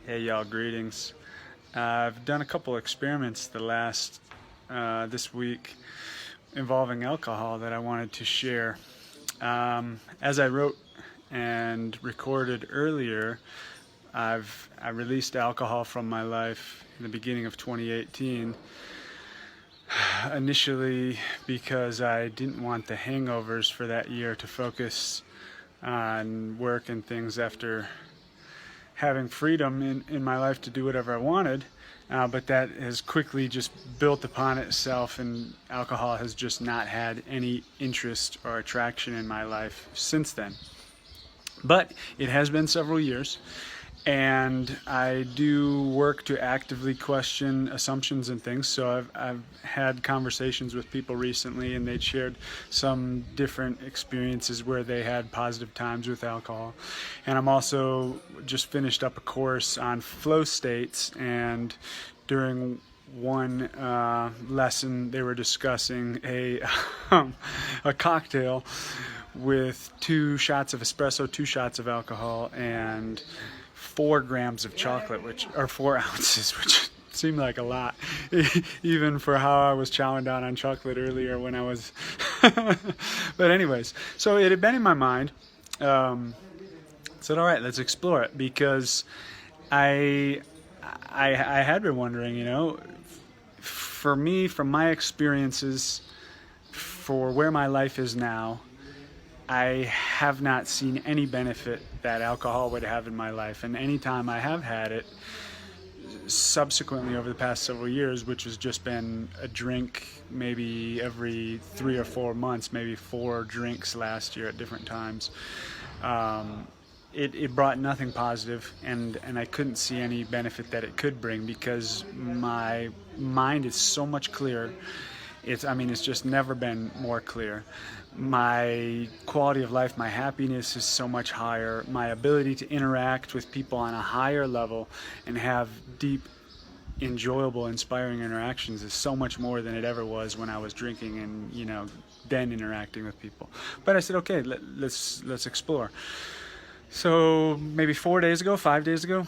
Hey y'all, greetings. I've done a couple experiments this week involving alcohol that I wanted to share. As I wrote and recorded earlier, I released alcohol from my life in the beginning of 2018. Initially because I didn't want the hangovers for that year to focus on work and things after having freedom in my life to do whatever I wanted, but that has quickly just built upon itself, and alcohol has just not had any interest or attraction in my life since then. But it has been several years, and I do work to actively question assumptions and things. So I've had conversations with people recently, and they'd shared some different experiences where they had positive times with alcohol. And I'm also just finished up a course on flow states, and during one lesson they were discussing a cocktail with 2 shots of espresso, 2 shots of alcohol, and 4 grams of chocolate, or 4 ounces, which seemed like a lot, even for how I was chowing down on chocolate earlier when I was. But anyways, so it had been in my mind. Said, all right, let's explore it, because I had been wondering, for me, from my experiences, for where my life is now, I have not seen any benefit that alcohol would have in my life. And anytime I have had it, subsequently over the past several years, which has just been a drink maybe every 3 or 4 months, maybe 4 drinks last year at different times, it brought nothing positive, and I couldn't see any benefit that it could bring, because my mind is so much clearer. It's just never been more clear. My quality of life, my happiness is so much higher. My ability to interact with people on a higher level and have deep, enjoyable, inspiring interactions is so much more than it ever was when I was drinking and, then interacting with people. But I said, okay, let's explore. So maybe 5 days ago,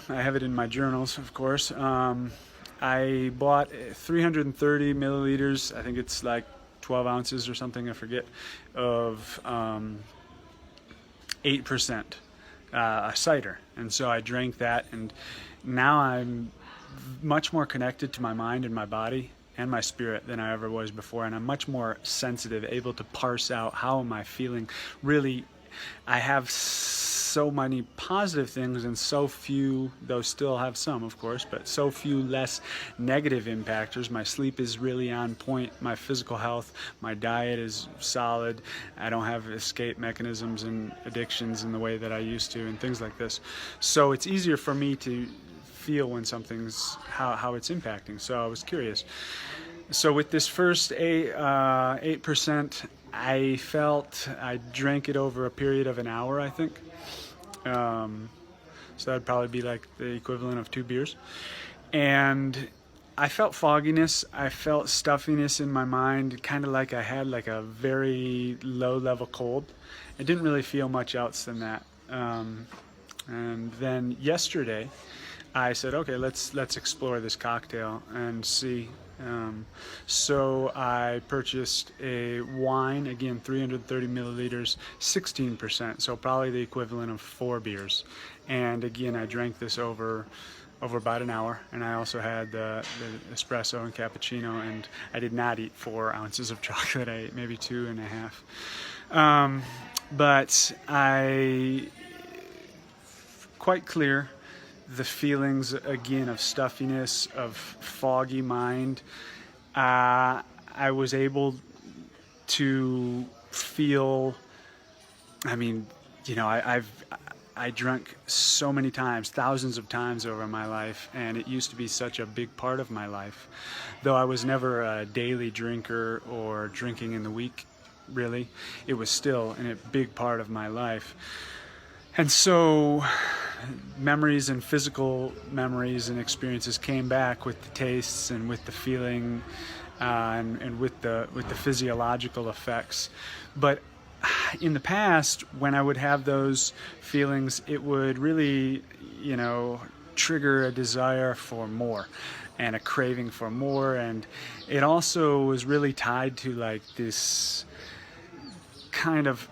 I have it in my journals, of course. I bought 330 milliliters, I think it's like 12 ounces or something, I forget, of 8% cider. And so I drank that, and now I'm much more connected to my mind and my body and my spirit than I ever was before. And I'm much more sensitive, able to parse out how am I feeling. Really, I have so many positive things and so few, though still have some, of course, but so few less negative impactors. My sleep is really on point. My physical health, my diet is solid. I don't have escape mechanisms and addictions in the way that I used to, and things like this. So it's easier for me to feel when something's, how it's impacting. So I was curious. So with this first 8%, I drank it over a period of an hour, I think. So that'd probably be like the equivalent of 2 beers. And I felt fogginess, I felt stuffiness in my mind, kind of like I had like a very low level cold. I didn't really feel much else than that. And then yesterday I said, okay, let's explore this cocktail and see. So I purchased a wine, again 330 milliliters, 16%, so probably the equivalent of 4 beers. And again, I drank this over about an hour, and I also had the espresso and cappuccino, and I did not eat 4 ounces of chocolate. I ate maybe 2.5. But quite clear. The feelings, again, of stuffiness, of foggy mind. I was able to feel, I drank so many times, thousands of times over my life, and it used to be such a big part of my life. Though I was never a daily drinker or drinking in the week, really, it was still a big part of my life. And so memories and physical memories and experiences came back with the tastes and with the feeling and with the physiological effects. But in the past, when I would have those feelings, it would really, trigger a desire for more and a craving for more. And it also was really tied to like this kind of,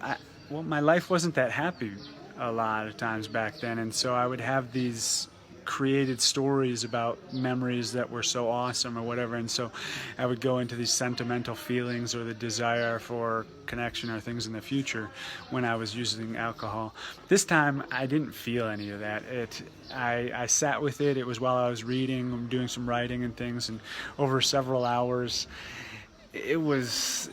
well, my life wasn't that happy a lot of times back then, and so I would have these created stories about memories that were so awesome or whatever, and so I would go into these sentimental feelings or the desire for connection or things in the future when I was using alcohol. This time I didn't feel any of that. I sat with it. It was while I was reading, doing some writing and things, and over several hours it was,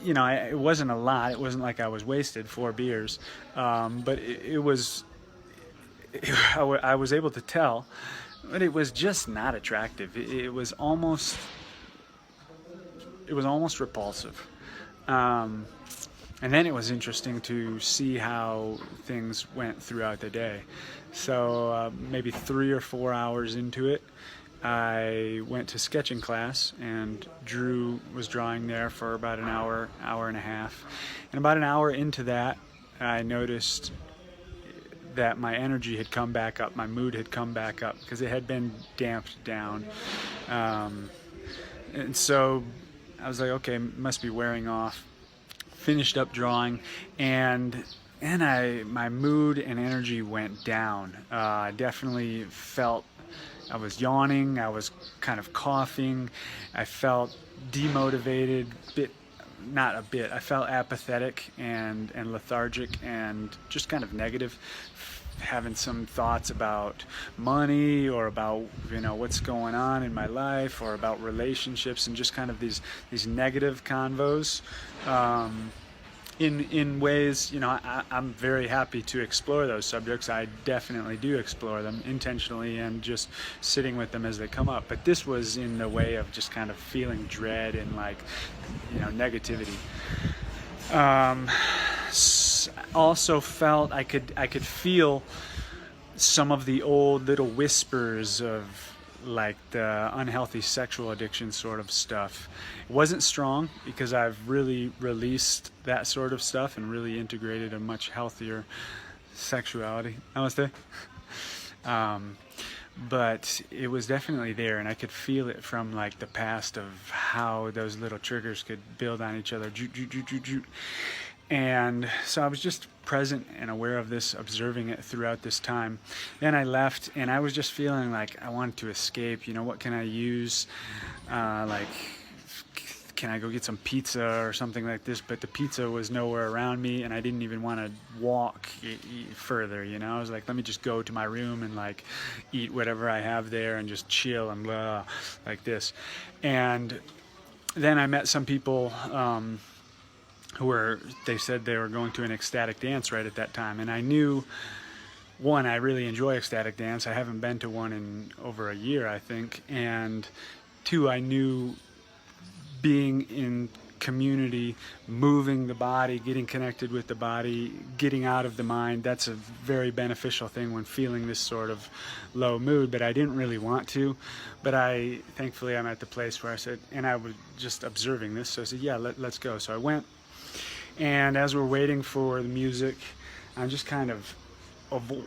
you know, it wasn't a lot. It wasn't like I was wasted 4 beers, but it was, I was able to tell, but it was just not attractive. It was almost repulsive. And then it was interesting to see how things went throughout the day. So maybe 3 or 4 hours into it, I went to sketching class, and Drew was drawing there for about an hour, hour and a half. And about an hour into that, I noticed that my energy had come back up, my mood had come back up, because it had been damped down. And so I was like, okay, must be wearing off. Finished up drawing, and my mood and energy went down. I definitely felt I was yawning, I was kind of coughing, I felt demotivated, I felt apathetic and lethargic and just kind of negative, having some thoughts about money or about, you know, what's going on in my life or about relationships, and just kind of these negative convos. In ways, you know, I'm very happy to explore those subjects. I definitely do explore them intentionally and just sitting with them as they come up. But this was in the way of just kind of feeling dread and, like, you know, negativity. Also felt I could feel some of the old little whispers of, like, the unhealthy sexual addiction sort of stuff. It wasn't strong, because I've really released that sort of stuff and really integrated a much healthier sexuality. Namaste. But it was definitely there, and I could feel it from, like, the past of how those little triggers could build on each other. And so I was just present and aware of this, observing it throughout this time. Then I left, and I was just feeling like I wanted to escape. You know, what can I use? Like, can I go get some pizza or something like this? But the pizza was nowhere around me, and I didn't even want to walk further, you know? I was like, let me just go to my room and, like, eat whatever I have there and just chill and blah, like this. And then I met some people they said they were going to an ecstatic dance right at that time. And I knew, one, I really enjoy ecstatic dance. I haven't been to one in over a year, I think. And two, I knew being in community, moving the body, getting connected with the body, getting out of the mind, that's a very beneficial thing when feeling this sort of low mood. But I didn't really want to. But thankfully I'm at the place where I said, and I was just observing this, so I said, yeah, let's go. So I went. And as we're waiting for the music, I'm just kind of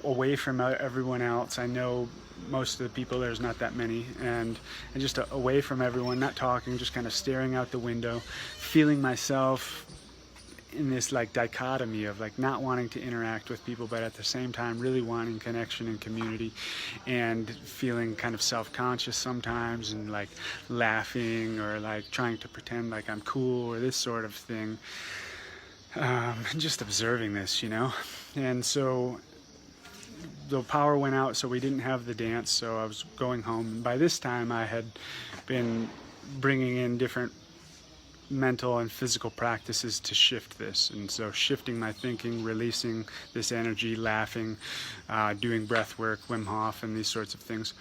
away from everyone else. I know most of the people, there's not that many, and just away from everyone, not talking, just kind of staring out the window, feeling myself in this, like, dichotomy of, like, not wanting to interact with people, but at the same time really wanting connection and community, and feeling kind of self-conscious sometimes, and, like, laughing or, like, trying to pretend like I'm cool or this sort of thing. Just observing this, you know. And so the power went out, so we didn't have the dance, so I was going home. And by this time I had been bringing in different mental and physical practices to shift this. And so shifting my thinking, releasing this energy, laughing, doing breath work, Wim Hof, and these sorts of things.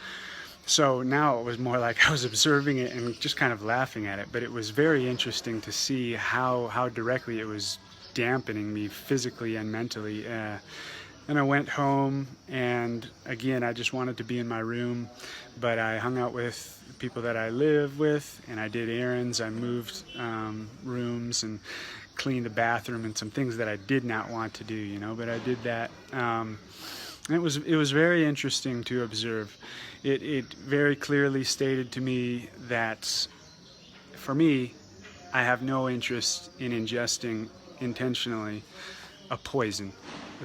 So now it was more like I was observing it and just kind of laughing at it. But it was very interesting to see how directly it was dampening me physically and mentally. And I went home, and again, I just wanted to be in my room, but I hung out with people that I live with, and I did errands. I moved rooms and cleaned the bathroom and some things that I did not want to do, you know, but I did that. It was very interesting to observe. It very clearly stated to me that for me, I have no interest in ingesting intentionally a poison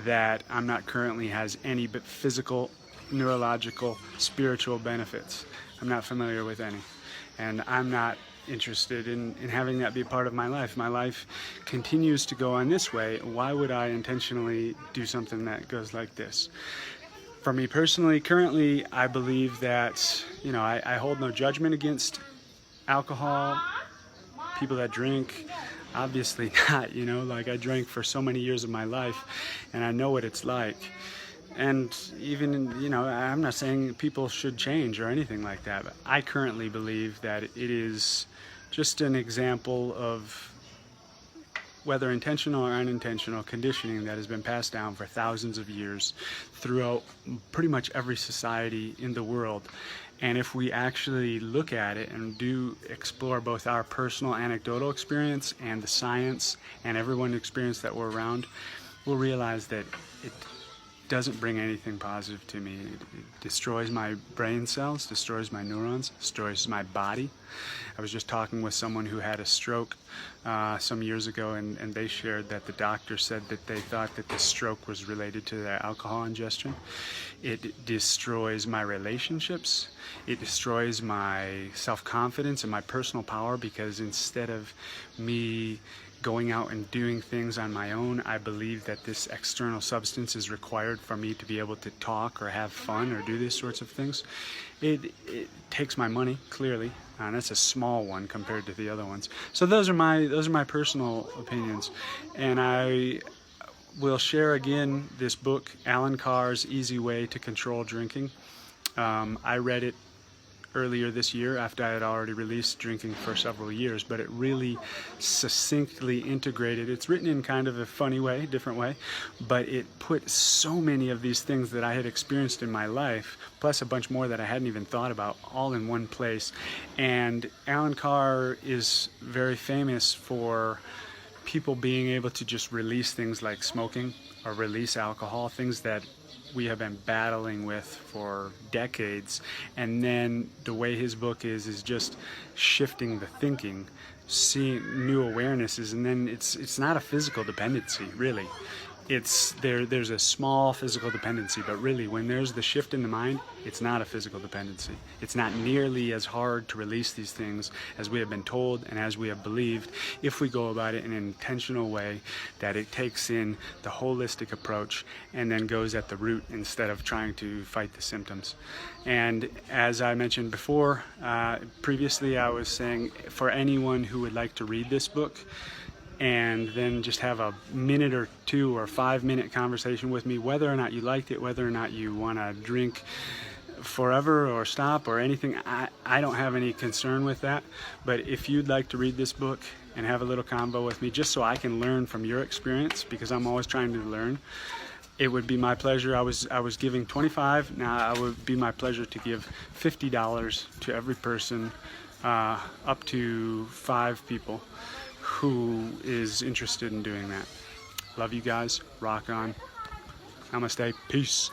that I'm not currently has any but physical, neurological, spiritual benefits. I'm not familiar with any. And I'm not interested in having that be a part of my life. My life continues to go on this way. Why would I intentionally do something that goes like this? For me personally, currently, I believe that, I hold no judgment against alcohol, people that drink. Obviously not, like I drank for so many years of my life and I know what it's like. And even, I'm not saying people should change or anything like that, but I currently believe that it is just an example of, whether intentional or unintentional, conditioning that has been passed down for thousands of years throughout pretty much every society in the world. And if we actually look at it and do explore both our personal anecdotal experience and the science and everyone's experience that we're around, we'll realize that it doesn't bring anything positive to me. It destroys my brain cells, destroys my neurons, destroys my body. I was just talking with someone who had a stroke some years ago, and they shared that the doctor said that they thought that the stroke was related to their alcohol ingestion. It destroys my relationships. It destroys my self-confidence and my personal power, because instead of me going out and doing things on my own, I believe that this external substance is required for me to be able to talk or have fun or do these sorts of things. It takes my money, clearly, and that's a small one compared to the other ones. So those are my personal opinions, and I will share again this book, Alan Carr's Easy Way to Control Drinking. I read it earlier this year after I had already released drinking for several years, but it really succinctly integrated. It's written in kind of a funny way, different way, but it put so many of these things that I had experienced in my life, plus a bunch more that I hadn't even thought about, all in one place. And Alan Carr is very famous for people being able to just release things like smoking or release alcohol, things that we have been battling with for decades. And then the way his book is just shifting the thinking, seeing new awarenesses, and then it's not a physical dependency, really. There's a small physical dependency, but really when there's the shift in the mind, it's not a physical dependency. It's not nearly as hard to release these things as we have been told and as we have believed, if we go about it in an intentional way that it takes in the holistic approach and then goes at the root instead of trying to fight the symptoms. And as I mentioned before, previously I was saying, for anyone who would like to read this book and then just have a minute or 2 or 5-minute conversation with me, whether or not you liked it, whether or not you want to drink forever or stop or anything, I don't have any concern with that. But if you'd like to read this book and have a little convo with me, just so I can learn from your experience, because I'm always trying to learn, it would be my pleasure. I was giving $25. Now it would be my pleasure to give $50 to every person, up to 5 people who is interested in doing that. Love you guys. Rock on. Namaste. Peace.